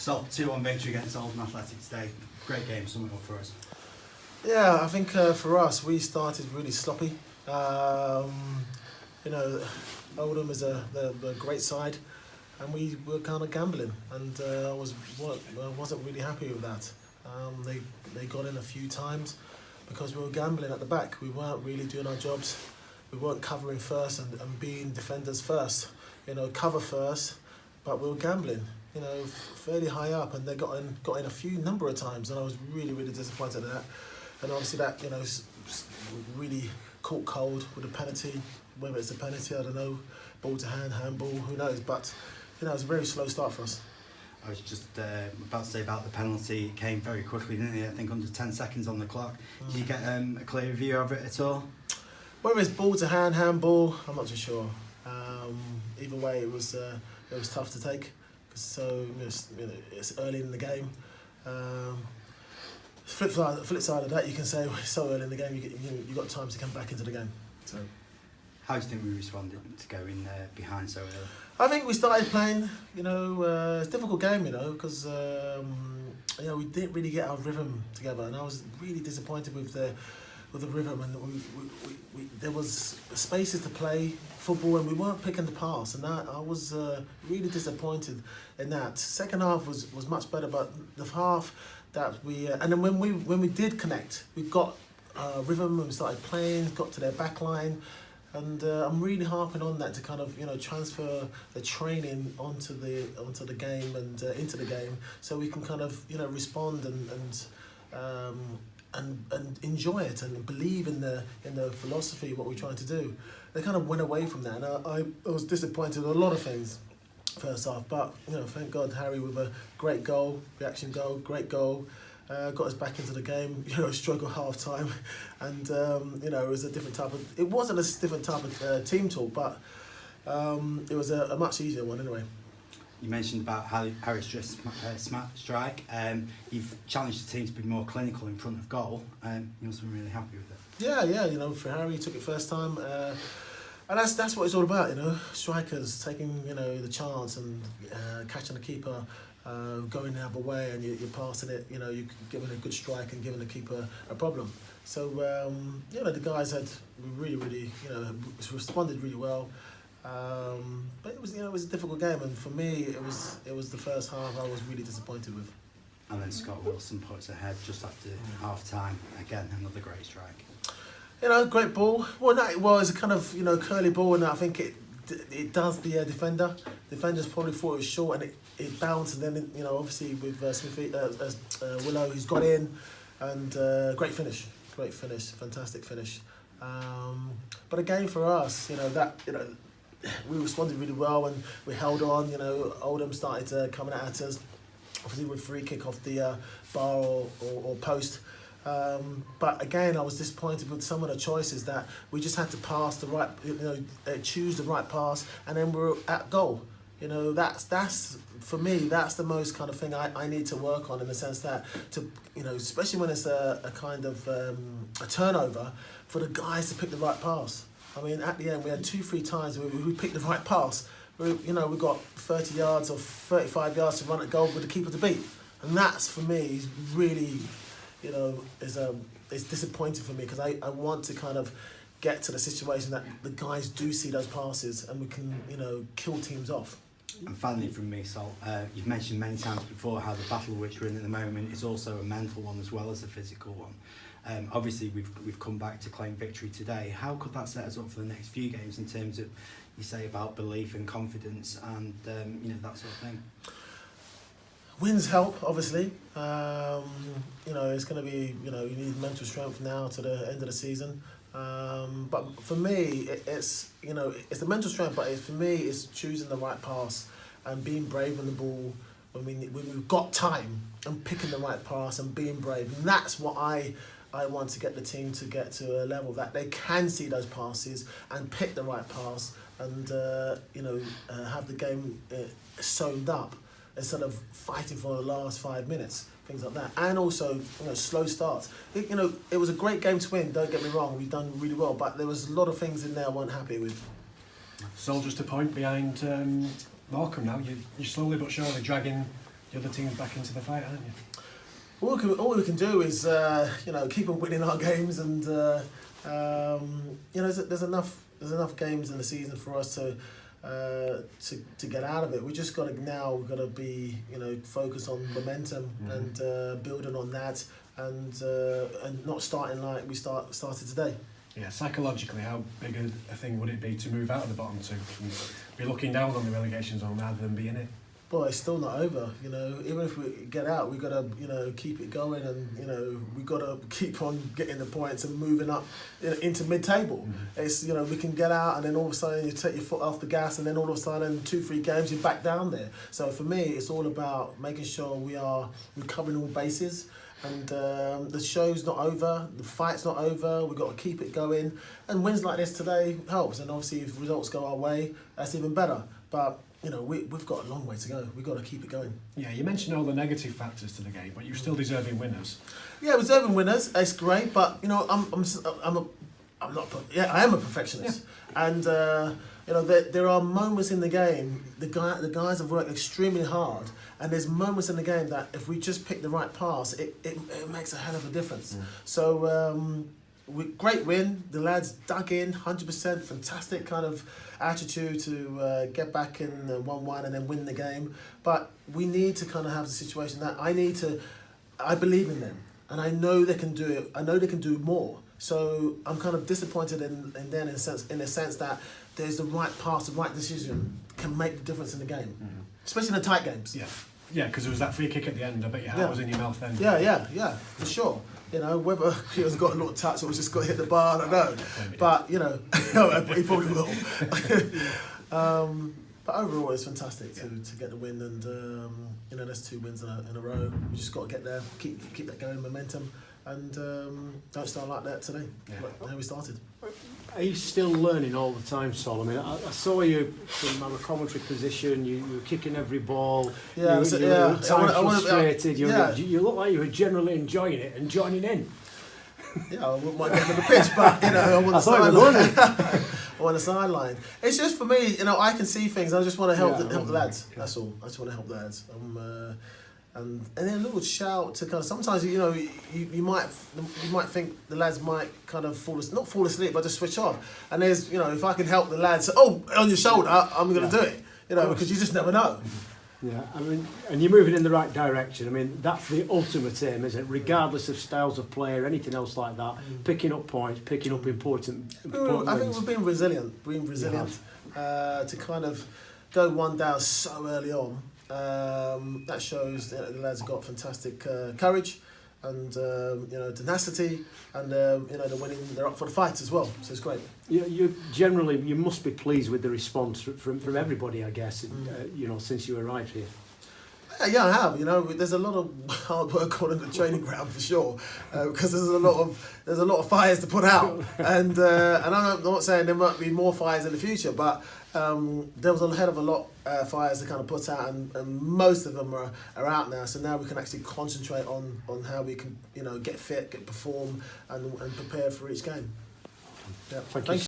So 2-1 victory against Oldham Athletic today. Great game, summing up for us. Yeah, I think for us, we started really sloppy. Oldham is a great side, and we were kind of gambling, and I wasn't really happy with that. They got in a few times because we were gambling at the back. We weren't really doing our jobs. We weren't covering first and being defenders first. Cover first, but we were gambling. Fairly high up, and they got in a few number of times, and I was really disappointed at that. And obviously that really caught cold with a penalty. Whether it's a penalty, I don't know. Ball to hand, handball, who knows? But it was a very slow start for us. I was just about to say about the penalty. It came very quickly, didn't it? I think under 10 seconds on the clock. Did you get a clear view of it at all? Whether it's ball to hand, handball, I'm not too sure. Either way, it was tough to take. So it's early in the game. Flip side of that, you can say it's so early in the game, you got time to come back into the game. So, how do you think we responded to going behind so early? I think we started playing. It's a difficult game, because we didn't really get our rhythm together, and I was really disappointed with the rhythm, and there was spaces to play football, and we weren't picking the pass, and that I was really disappointed in that. Second half was much better, but the half that we and then when we did connect, we got rhythm and we started playing, got to their back line, and I'm really harping on that to kind of transfer the training onto the game and into the game, so we can kind of respond and enjoy it and believe in the philosophy, what we're trying to do. They kind of went away from that, and I was disappointed with a lot of things first half. But thank God, Harry with a great goal, reaction goal, great goal, got us back into the game. Struggle half time, and it was a different type of. It wasn't a different type of team talk, but it was a much easier one anyway. You mentioned about Harry's smart strike. You've challenged the team to be more clinical in front of goal, and you must have been really happy with it. Yeah. For Harry, he took it first time, and that's what it's all about. Strikers taking the chance and catching the keeper, going the other way, and you're passing it. You're giving a good strike and giving the keeper a problem. So the guys had really responded really well. But it was a difficult game, and for me it was the first half I was really disappointed with. And then Scott Wilson puts ahead just after half time. Again, another great strike. Great ball. Well, no, it was a kind of curly ball, and I think it does the defender. Defenders probably thought it was short, and it bounced, and then obviously with Willow, who's got in, and great finish, fantastic finish. But again for us, we responded really well, and we held on. Oldham started coming at us, obviously with free kick off the bar or post. But again, I was disappointed with some of the choices that we just had to pass the right, choose the right pass, and then we're at goal. That's for me. That's the most kind of thing I need to work on, in the sense that especially when it's a kind of a turnover, for the guys to pick the right pass. I mean, at the end, we had 2-3 times where we picked the right pass. We got 30 yards or 35 yards to run at goal with the keeper to beat. And that's, for me, really, is disappointing for me, because I want to kind of get to the situation that the guys do see those passes and we can, kill teams off. And finally from me, Sol, you've mentioned many times before how the battle which we're in at the moment is also a mental one as well as a physical one. Obviously, we've come back to claim victory today. How could that set us up for the next few games in terms of, you say, about belief and confidence and that sort of thing? Wins help, obviously. It's going to be, you need mental strength now to the end of the season. But for me, it's the mental strength, but for me, it's choosing the right pass and being brave on the ball when we've got time, and picking the right pass and being brave. And that's what I want to get the team to get to a level that they can see those passes and pick the right pass, and have the game sewn up instead of fighting for the last 5 minutes, things like that. And also slow starts. It was a great game to win, don't get me wrong, we've done really well, but there was a lot of things in there I wasn't happy with. So just a point behind Morecambe now, you're slowly but surely dragging the other teams back into the fight, aren't you? All we can do is keep on winning our games, and there's enough games in the season for us to get out of it. We just got to be focused on momentum and building on that, and not starting like we started today. Yeah, psychologically, how big a thing would it be to move out of the bottom two and be looking down on the relegation zone rather than be in it? Well, it's still not over, Even if we get out, we've got to, keep it going, and, we've got to keep on getting the points and moving up into mid-table. It's, we can get out and then all of a sudden you take your foot off the gas, and then all of a sudden 2-3 games you're back down there. So for me, it's all about making sure we're covering all bases. And the show's not over, the fight's not over, we've got to keep it going. And wins like this today helps, and obviously if results go our way, that's even better. But we've got a long way to go. We've got to keep it going. Yeah, you mentioned all the negative factors to the game, but you're still deserving winners. Yeah, deserving winners. It's great, but I am a perfectionist, and there are moments in the game. The guys have worked extremely hard, and there's moments in the game that if we just pick the right pass, it makes a hell of a difference. So. Great win. The lads dug in, 100%, fantastic kind of attitude to get back in 1-1 and then win the game. But we need to kind of have the situation that I believe in them, and I know they can do it. I know they can do more. So I'm kind of disappointed in them in a sense that there's the right pass, the right decision can make the difference in the game, especially in the tight games. Yeah, because there was that free kick at the end. I bet your heart was in your mouth then. Yeah, for sure. Whether he has got a little touch or just got to hit the bar, I don't know. But, he probably will. But overall, it's fantastic to get the win, and, there's 2 wins in a row. We just got to get there, keep that going, momentum, and don't start like that today. Like how we started. Are you still learning all the time, Sol? I mean, I saw you from a commentary position. You were kicking every ball. Yeah, you were frustrated. You look like you were generally enjoying it and joining in. Yeah, I wouldn't mind getting on the pitch, but I want the sideline. I want the sideline. It's just for me, I can see things. I just want to help the lads. That's all. I just want to help the lads. And then a little shout to kind of sometimes you might think the lads might kind of not fall asleep, but just switch off. And there's if I can help the lads, on your shoulder, I'm going to do it. Because you just never know. Yeah, I mean, and you're moving in the right direction. I mean, that's the ultimate aim, isn't it? Regardless of styles of play or anything else like that, picking up points, picking up important I think we've been resilient. To kind of go 1 down so early on. That shows that the lads have got fantastic courage and tenacity, and they're winning. They're up for the fight as well, so it's great. You must be pleased with the response from everybody, I guess. Since you arrived here. Yeah, I have. There's a lot of hard work on the training ground for sure, because there's a lot of fires to put out, and I'm not saying there might be more fires in the future, but there was a hell of a lot of fires to kind of put out, and most of them are out now. So now we can actually concentrate on how we can get fit, perform, and prepare for each game. Yeah, thank you.